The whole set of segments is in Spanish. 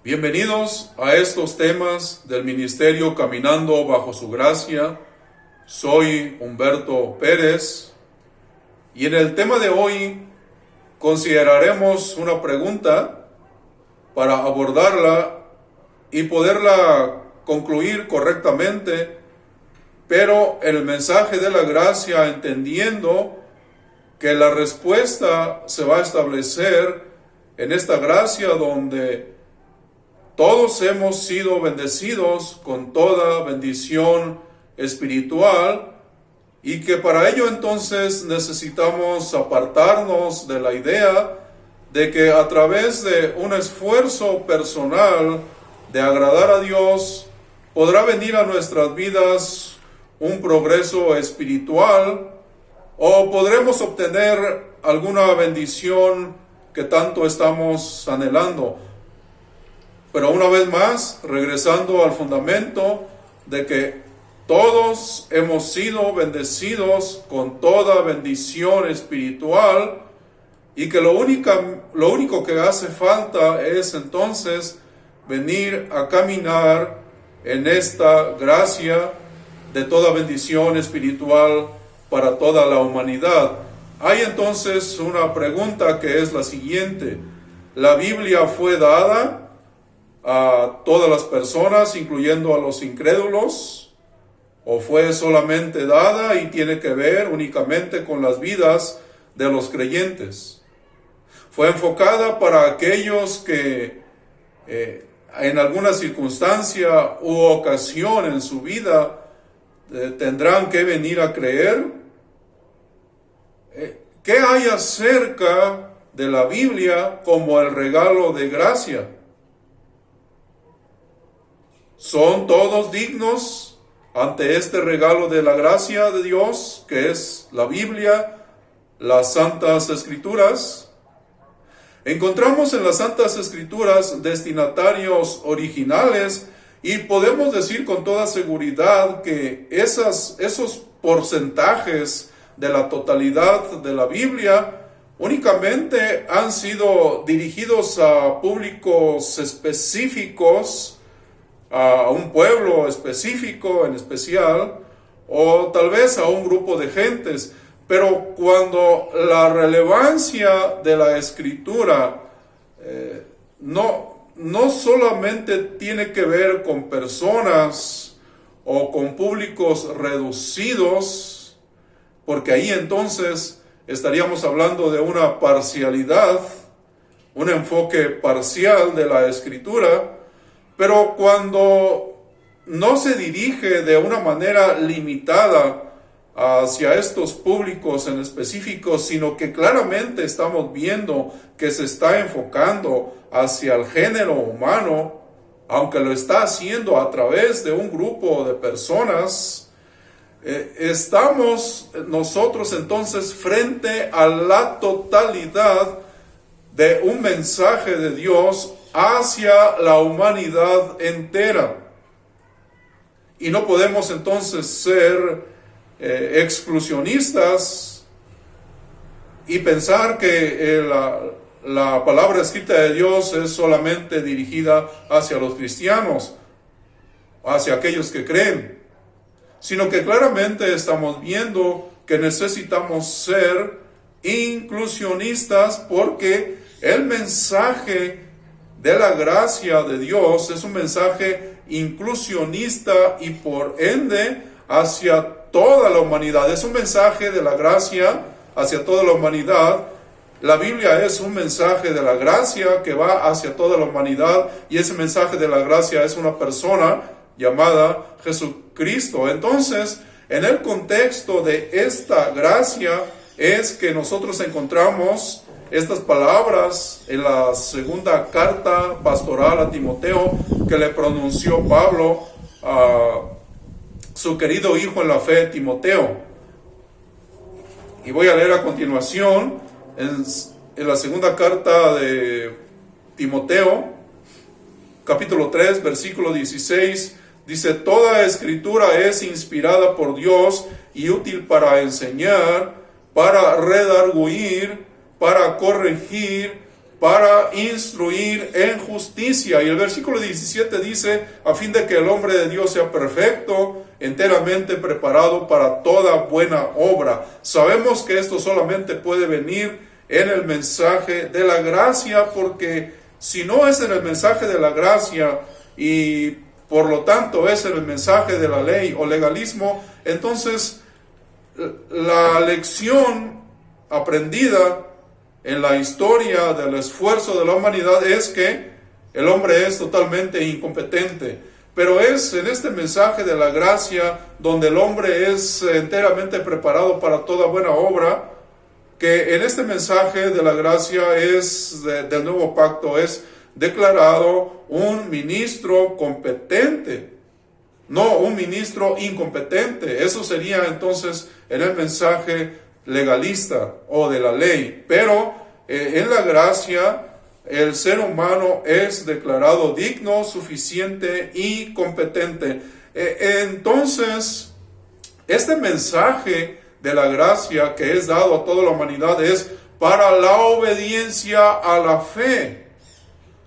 Bienvenidos a estos temas del Ministerio Caminando Bajo Su Gracia. Soy Humberto Pérez y en el tema de hoy consideraremos una pregunta para abordarla y poderla concluir correctamente, pero el mensaje de la gracia entendiendo que la respuesta se va a establecer en esta gracia donde todos hemos sido bendecidos con toda bendición espiritual y que para ello entonces necesitamos apartarnos de la idea de que a través de un esfuerzo personal de agradar a Dios podrá venir a nuestras vidas un progreso espiritual o podremos obtener alguna bendición que tanto estamos anhelando. Pero una vez más, regresando al fundamento de que todos hemos sido bendecidos con toda bendición espiritual y que lo único que hace falta es entonces venir a caminar en esta gracia de toda bendición espiritual para toda la humanidad. Hay entonces una pregunta que es la siguiente: ¿la Biblia fue dada a todas las personas, incluyendo a los incrédulos, o fue solamente dada y tiene que ver únicamente con las vidas de los creyentes? ¿Fue enfocada para aquellos que en alguna circunstancia u ocasión en su vida tendrán que venir a creer? ¿Qué hay acerca de la Biblia como el regalo de gracia? ¿Son todos dignos ante este regalo de la gracia de Dios, que es la Biblia, las Santas Escrituras? Encontramos en las Santas Escrituras destinatarios originales y podemos decir con toda seguridad que esos porcentajes de la totalidad de la Biblia únicamente han sido dirigidos a públicos específicos, a un pueblo específico en especial, o tal vez a un grupo de gentes. Pero cuando la relevancia de la Escritura no solamente tiene que ver con personas o con públicos reducidos, porque ahí entonces estaríamos hablando de una parcialidad, un enfoque parcial de la Escritura. Pero cuando no se dirige de una manera limitada hacia estos públicos en específico, sino que claramente estamos viendo que se está enfocando hacia el género humano, aunque lo está haciendo a través de un grupo de personas, estamos nosotros entonces frente a la totalidad de un mensaje de Dios hacia la humanidad entera. Y no podemos entonces ser exclusionistas y pensar que la palabra escrita de Dios es solamente dirigida hacia los cristianos, hacia aquellos que creen, sino que claramente estamos viendo que necesitamos ser inclusionistas porque el mensaje de la gracia de Dios es un mensaje inclusionista y por ende hacia toda la humanidad. Es un mensaje de la gracia hacia toda la humanidad. La Biblia es un mensaje de la gracia que va hacia toda la humanidad y ese mensaje de la gracia es una persona llamada Jesucristo. Entonces, en el contexto de esta gracia es que nosotros encontramos estas palabras en la segunda carta pastoral a Timoteo que le pronunció Pablo a su querido hijo en la fe, Timoteo. Y voy a leer a continuación en la segunda carta de Timoteo, capítulo 3, versículo 16, dice: toda escritura es inspirada por Dios y útil para enseñar, para redarguir, para corregir, para instruir en justicia. Y el versículo 17 dice, a fin de que el hombre de Dios sea perfecto, enteramente preparado para toda buena obra. Sabemos que esto solamente puede venir en el mensaje de la gracia, porque si no es en el mensaje de la gracia y por lo tanto es en el mensaje de la ley o legalismo, entonces la lección aprendida en la historia del esfuerzo de la humanidad es que el hombre es totalmente incompetente. Pero es en este mensaje de la gracia, donde el hombre es enteramente preparado para toda buena obra, que en este mensaje de la gracia del nuevo pacto es declarado un ministro competente, no un ministro incompetente. Eso sería entonces en el mensaje legalista o de la ley. Pero en la gracia el ser humano es declarado digno, suficiente y competente. Entonces, este mensaje de la gracia que es dado a toda la humanidad es para la obediencia a la fe.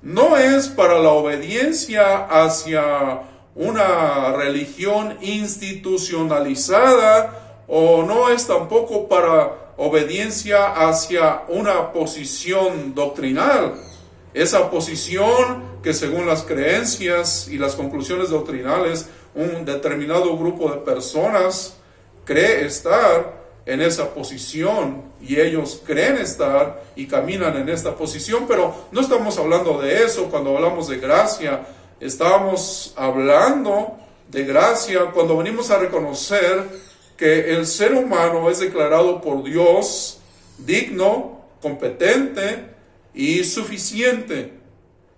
No es para la obediencia hacia una religión institucionalizada, o no es tampoco para obediencia hacia una posición doctrinal. Esa posición que según las creencias y las conclusiones doctrinales, un determinado grupo de personas cree estar en esa posición y ellos creen estar y caminan en esta posición, pero no estamos hablando de eso cuando hablamos de gracia. Estamos hablando de gracia cuando venimos a reconocer que el ser humano es declarado por Dios digno, competente y suficiente.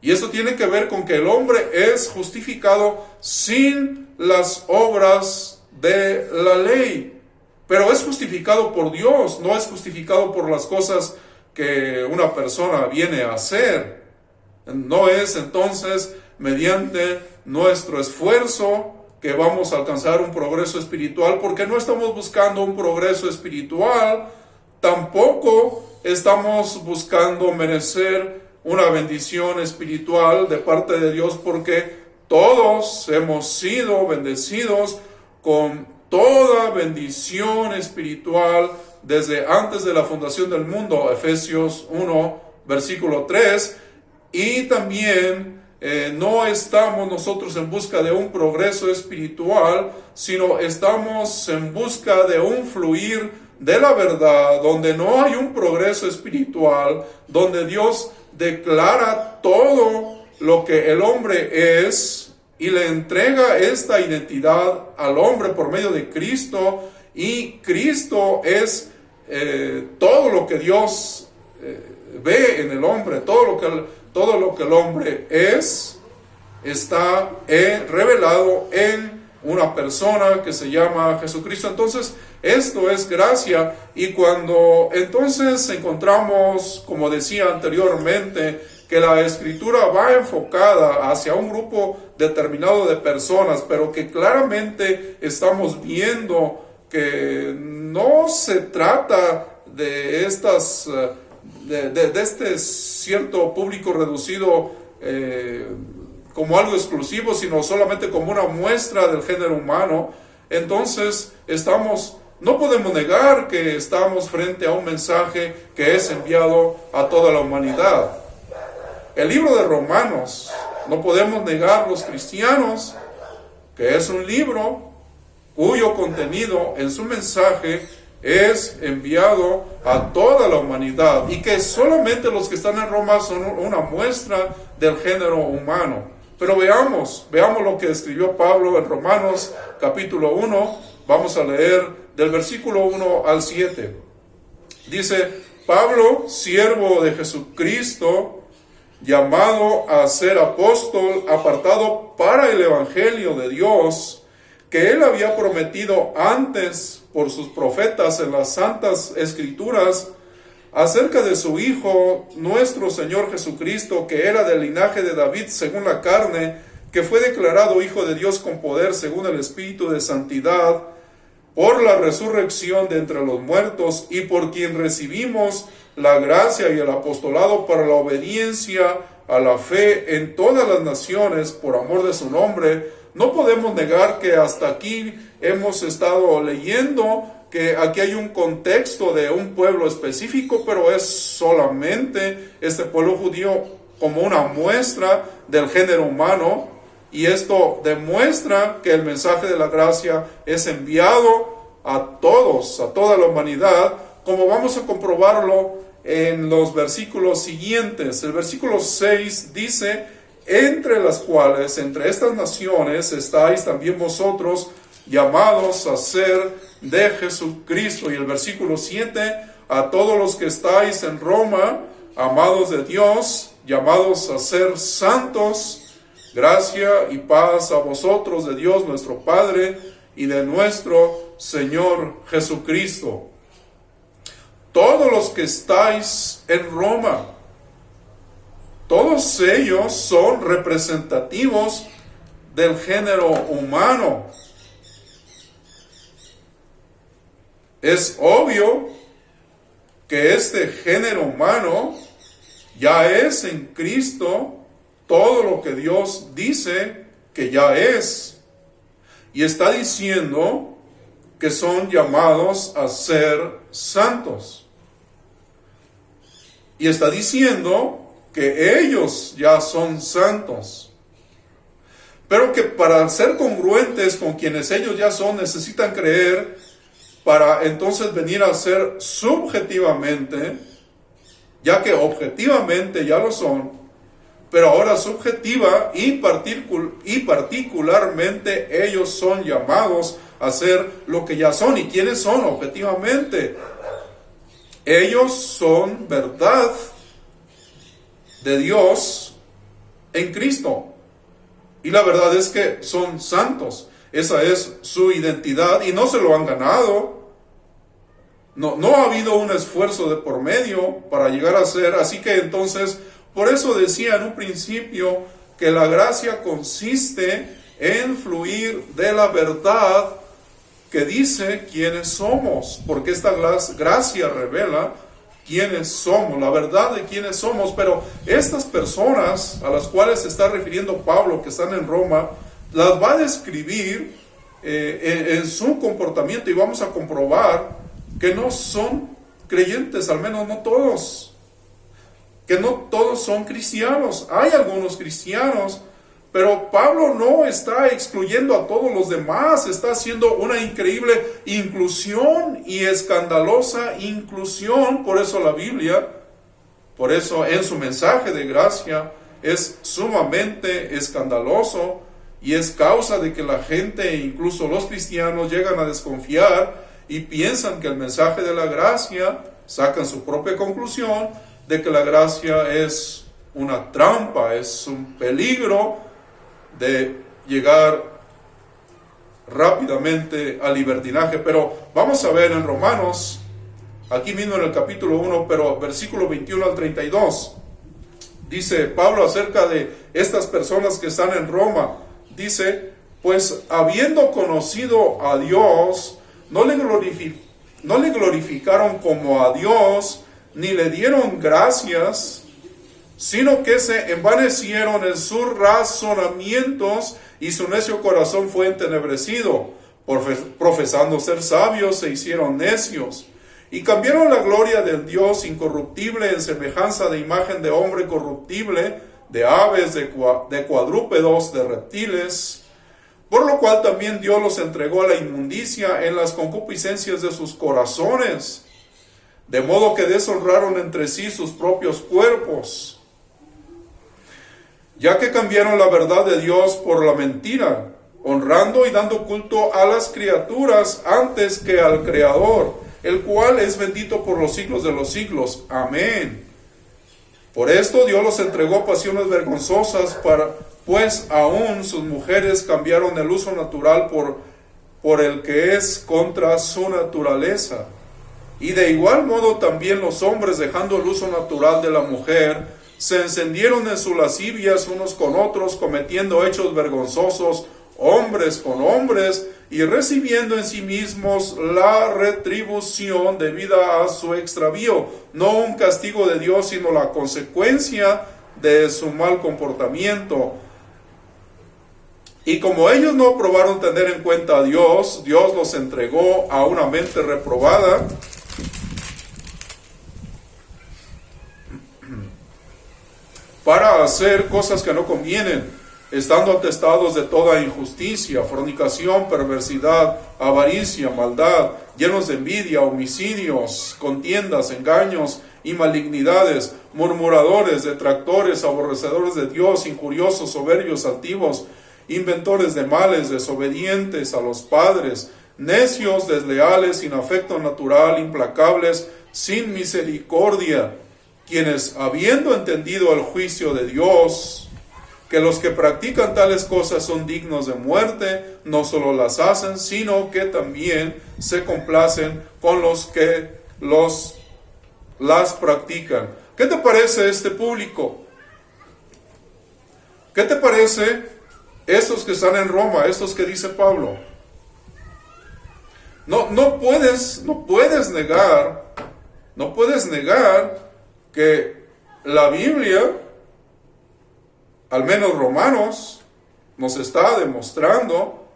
Y eso tiene que ver con que el hombre es justificado sin las obras de la ley. Pero es justificado por Dios, no es justificado por las cosas que una persona viene a hacer. No es entonces mediante nuestro esfuerzo que vamos a alcanzar un progreso espiritual, porque no estamos buscando un progreso espiritual, tampoco estamos buscando merecer una bendición espiritual de parte de Dios, porque todos hemos sido bendecidos con toda bendición espiritual desde antes de la fundación del mundo, Efesios 1, versículo 3, y también no estamos nosotros en busca de un progreso espiritual, sino estamos en busca de un fluir de la verdad, donde no hay un progreso espiritual, donde Dios declara todo lo que el hombre es y le entrega esta identidad al hombre por medio de Cristo, y Cristo es todo lo que Dios ve en el hombre, todo lo que el hombre es, está revelado en una persona que se llama Jesucristo. Entonces, esto es gracia, y cuando entonces encontramos, como decía anteriormente, que la Escritura va enfocada hacia un grupo determinado de personas, pero que claramente estamos viendo que no se trata de estas de este cierto público reducido como algo exclusivo, sino solamente como una muestra del género humano. Entonces no podemos negar que estamos frente a un mensaje que es enviado a toda la humanidad. El libro de Romanos, no podemos negar los cristianos que es un libro cuyo contenido en su mensaje es enviado a toda la humanidad, y que solamente los que están en Roma son una muestra del género humano. Pero veamos lo que escribió Pablo en Romanos capítulo 1. Vamos a leer del versículo 1 al 7. Dice: Pablo, siervo de Jesucristo, llamado a ser apóstol, apartado para el evangelio de Dios, que él había prometido antes por sus profetas en las santas escrituras, acerca de su Hijo, nuestro Señor Jesucristo, que era del linaje de David según la carne, que fue declarado Hijo de Dios con poder según el Espíritu de santidad, por la resurrección de entre los muertos, y por quien recibimos la gracia y el apostolado para la obediencia a la fe en todas las naciones por amor de su nombre, no podemos negar que hasta aquí hemos estado leyendo que aquí hay un contexto de un pueblo específico, pero es solamente este pueblo judío como una muestra del género humano, y esto demuestra que el mensaje de la gracia es enviado a todos, a toda la humanidad, como vamos a comprobarlo en los versículos siguientes. El versículo 6 dice: entre las cuales, entre estas naciones, estáis también vosotros, llamados a ser de Jesucristo. Y el versículo 7, a todos los que estáis en Roma, amados de Dios, llamados a ser santos, gracia y paz a vosotros de Dios nuestro Padre y de nuestro Señor Jesucristo. Todos los que estáis en Roma, todos ellos son representativos del género humano. Es obvio que este género humano ya es en Cristo todo lo que Dios dice que ya es. Y está diciendo que son llamados a ser santos. Y está diciendo que ellos ya son santos. Pero que para ser congruentes con quienes ellos ya son, necesitan creer para entonces venir a ser subjetivamente, ya que objetivamente ya lo son, pero ahora subjetiva y particularmente ellos son llamados a ser lo que ya son. ¿Y quiénes son objetivamente? Ellos son verdad de Dios en Cristo. Y la verdad es que son santos. Esa es su identidad y no se lo han ganado. No ha habido un esfuerzo de por medio para llegar a ser. Así que entonces, por eso decía en un principio que la gracia consiste en fluir de la verdad que dice quiénes somos, porque esta gracia revela quiénes somos, la verdad de quiénes somos. Pero estas personas a las cuales se está refiriendo Pablo, que están en Roma, las va a describir en su comportamiento, y vamos a comprobar que no son creyentes, al menos no todos, que no todos son cristianos. Hay algunos cristianos, pero Pablo no está excluyendo a todos los demás, está haciendo una increíble inclusión y escandalosa inclusión. Por eso la Biblia, por eso en su mensaje de gracia es sumamente escandaloso, y es causa de que la gente, incluso los cristianos, llegan a desconfiar y piensan que el mensaje de la gracia, sacan su propia conclusión de que la gracia es una trampa, es un peligro de llegar rápidamente al libertinaje. Pero vamos a ver en Romanos, aquí mismo en el capítulo 1, pero versículo 21 al 32, dice Pablo acerca de estas personas que están en Roma, dice: pues habiendo conocido a Dios, no le glorificaron como a Dios, ni le dieron gracias, sino que se envanecieron en sus razonamientos, y su necio corazón fue entenebrecido. Profesando ser sabios, se hicieron necios, y cambiaron la gloria del Dios incorruptible en semejanza de imagen de hombre corruptible, de aves, de cuadrúpedos, de reptiles. Por lo cual también Dios los entregó a la inmundicia en las concupiscencias de sus corazones, de modo que deshonraron entre sí sus propios cuerpos, ya que cambiaron la verdad de Dios por la mentira, honrando y dando culto a las criaturas antes que al Creador, el cual es bendito por los siglos de los siglos. Amén. Por esto Dios los entregó a pasiones vergonzosas, pues aún sus mujeres cambiaron el uso natural por el que es contra su naturaleza. Y de igual modo también los hombres, dejando el uso natural de la mujer, se encendieron en sus lascivias unos con otros, cometiendo hechos vergonzosos hombres con hombres, y recibiendo en sí mismos la retribución debida a su extravío. No un castigo de Dios, sino la consecuencia de su mal comportamiento. Y como ellos no aprobaron tener en cuenta a Dios, Dios los entregó a una mente reprobada, para hacer cosas que no convienen, estando atestados de toda injusticia, fornicación, perversidad, avaricia, maldad, llenos de envidia, homicidios, contiendas, engaños y malignidades, murmuradores, detractores, aborrecedores de Dios, injuriosos, soberbios, altivos, inventores de males, desobedientes a los padres, necios, desleales, sin afecto natural, implacables, sin misericordia, quienes, habiendo entendido el juicio de Dios, que los que practican tales cosas son dignos de muerte, no solo las hacen, sino que también se complacen con los que las practican. ¿Qué te parece este público? ¿Qué te parece estos que están en Roma, estos que dice Pablo? No puedes negar que la Biblia, al menos Romanos, nos está demostrando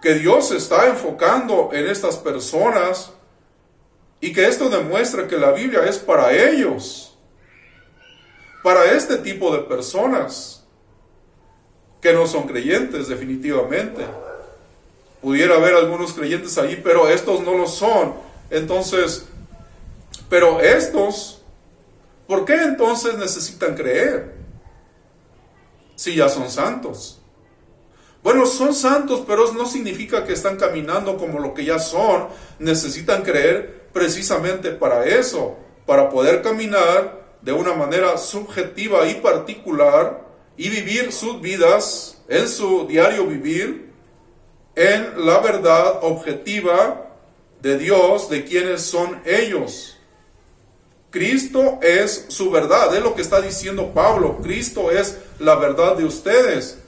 que Dios se está enfocando en estas personas y que esto demuestra que la Biblia es para ellos, para este tipo de personas que no son creyentes definitivamente. Pudiera haber algunos creyentes ahí, pero estos no lo son. Entonces, pero estos, ¿por qué entonces necesitan creer? Si ya son santos. Bueno, son santos, pero no significa que están caminando como lo que ya son. Necesitan creer precisamente para eso, para poder caminar de una manera subjetiva y particular y vivir sus vidas en su diario vivir en la verdad objetiva de Dios, de quienes son ellos. Cristo es su verdad, es lo que está diciendo Pablo. Cristo es la verdad de ustedes.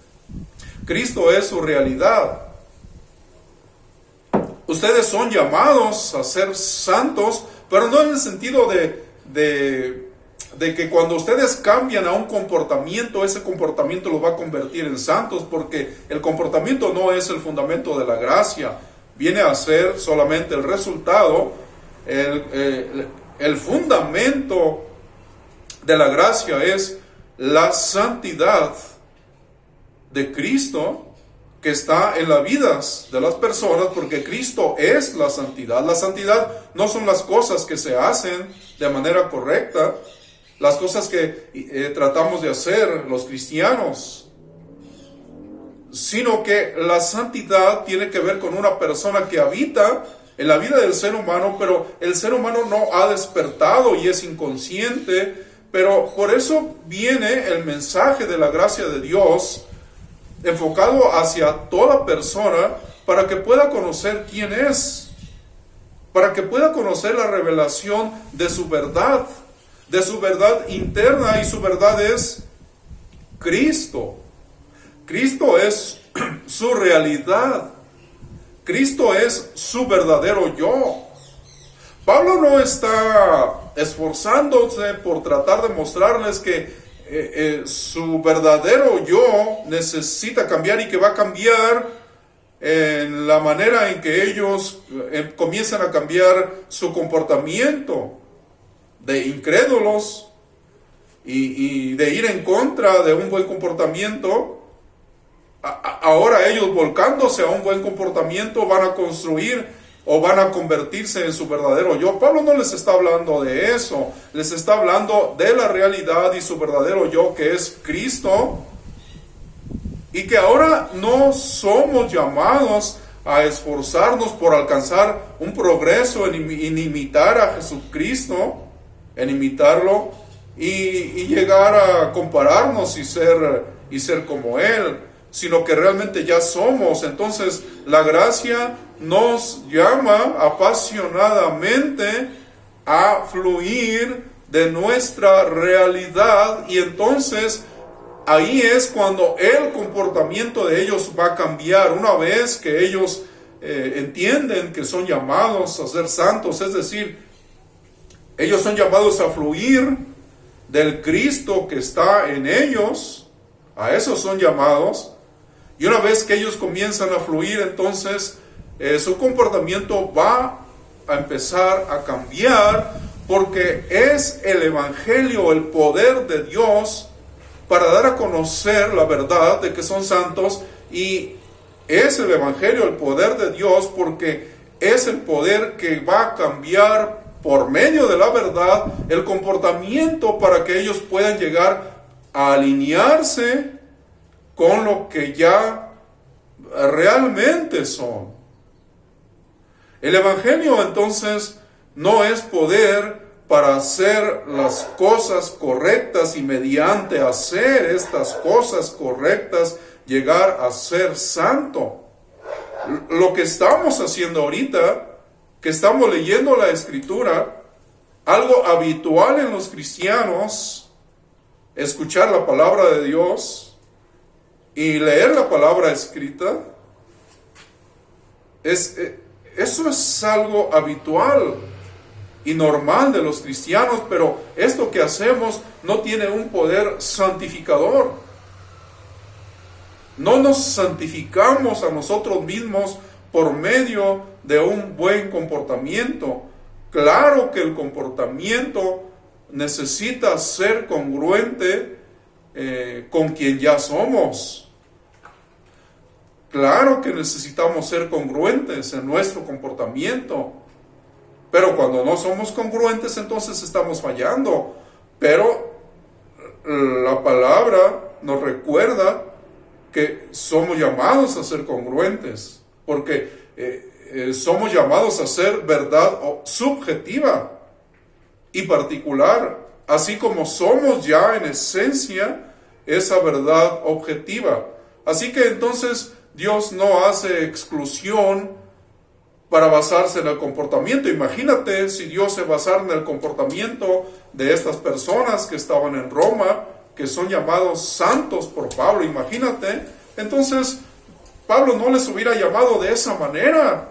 Cristo es su realidad. Ustedes son llamados a ser santos, pero no en el sentido de que cuando ustedes cambian a un comportamiento, ese comportamiento los va a convertir en santos, porque el comportamiento no es el fundamento de la gracia. Viene a ser solamente el resultado, el fundamento de la gracia es la santidad de Cristo que está en las vidas de las personas, porque Cristo es la santidad. La santidad no son las cosas que se hacen de manera correcta, las cosas que tratamos de hacer los cristianos, sino que la santidad tiene que ver con una persona que habita en la vida del ser humano, pero el ser humano no ha despertado y es inconsciente. Pero por eso viene el mensaje de la gracia de Dios enfocado hacia toda persona, para que pueda conocer quién es, para que pueda conocer la revelación de su verdad interna, y su verdad es Cristo. Cristo es su realidad. Cristo es su verdadero yo. Pablo no está esforzándose por tratar de mostrarles que su verdadero yo necesita cambiar y que va a cambiar en la manera en que ellos comienzan a cambiar su comportamiento de incrédulos y de ir en contra de un buen comportamiento. Ahora ellos, volcándose a un buen comportamiento, van a construir o van a convertirse en su verdadero yo. Pablo no les está hablando de eso, les está hablando de la realidad y su verdadero yo, que es Cristo, y que ahora no somos llamados a esforzarnos por alcanzar un progreso en imitar a Jesucristo, en imitarlo y llegar a compararnos y ser como Él, sino que realmente ya somos. Entonces la gracia nos llama apasionadamente a fluir de nuestra realidad, y entonces ahí es cuando el comportamiento de ellos va a cambiar. Una vez que ellos entienden que son llamados a ser santos, es decir, ellos son llamados a fluir del Cristo que está en ellos, a eso son llamados, y una vez que ellos comienzan a fluir, entonces su comportamiento va a empezar a cambiar, porque es el Evangelio, el poder de Dios para dar a conocer la verdad de que son santos, y es el Evangelio, el poder de Dios, porque es el poder que va a cambiar por medio de la verdad el comportamiento para que ellos puedan llegar a alinearse con lo que ya realmente son. El Evangelio entonces no es poder para hacer las cosas correctas y mediante hacer estas cosas correctas llegar a ser santo. Lo que estamos haciendo ahorita, que estamos leyendo la Escritura, algo habitual en los cristianos, escuchar la palabra de Dios y leer la palabra escrita, eso es algo habitual y normal de los cristianos, pero esto que hacemos no tiene un poder santificador. No nos santificamos a nosotros mismos por medio de un buen comportamiento. Claro que el comportamiento necesita ser congruente con quien ya somos. Claro que necesitamos ser congruentes en nuestro comportamiento. Pero cuando no somos congruentes, entonces estamos fallando. Pero la palabra nos recuerda que somos llamados a ser congruentes, porque somos llamados a ser verdad subjetiva y particular, así como somos ya en esencia esa verdad objetiva. Así que entonces Dios no hace exclusión para basarse en el comportamiento. Imagínate si Dios se basara en el comportamiento de estas personas que estaban en Roma, que son llamados santos por Pablo. Imagínate, entonces Pablo no les hubiera llamado de esa manera.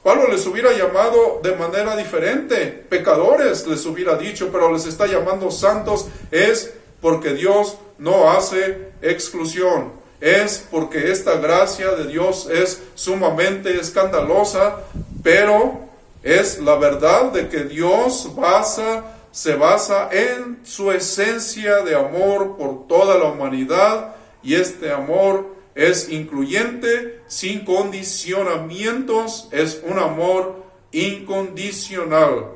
Pablo les hubiera llamado de manera diferente. Pecadores les hubiera dicho, pero les está llamando santos. Es porque Dios no hace exclusión. Es porque esta gracia de Dios es sumamente escandalosa, pero es la verdad de que Dios se basa en su esencia de amor por toda la humanidad, y este amor es incluyente, sin condicionamientos, es un amor incondicional.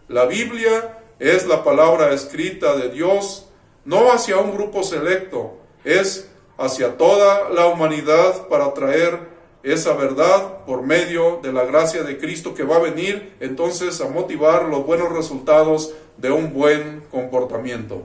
La Biblia es la palabra escrita de Dios, no hacia un grupo selecto, es hacia toda la humanidad para traer esa verdad por medio de la gracia de Cristo, que va a venir entonces a motivar los buenos resultados de un buen comportamiento.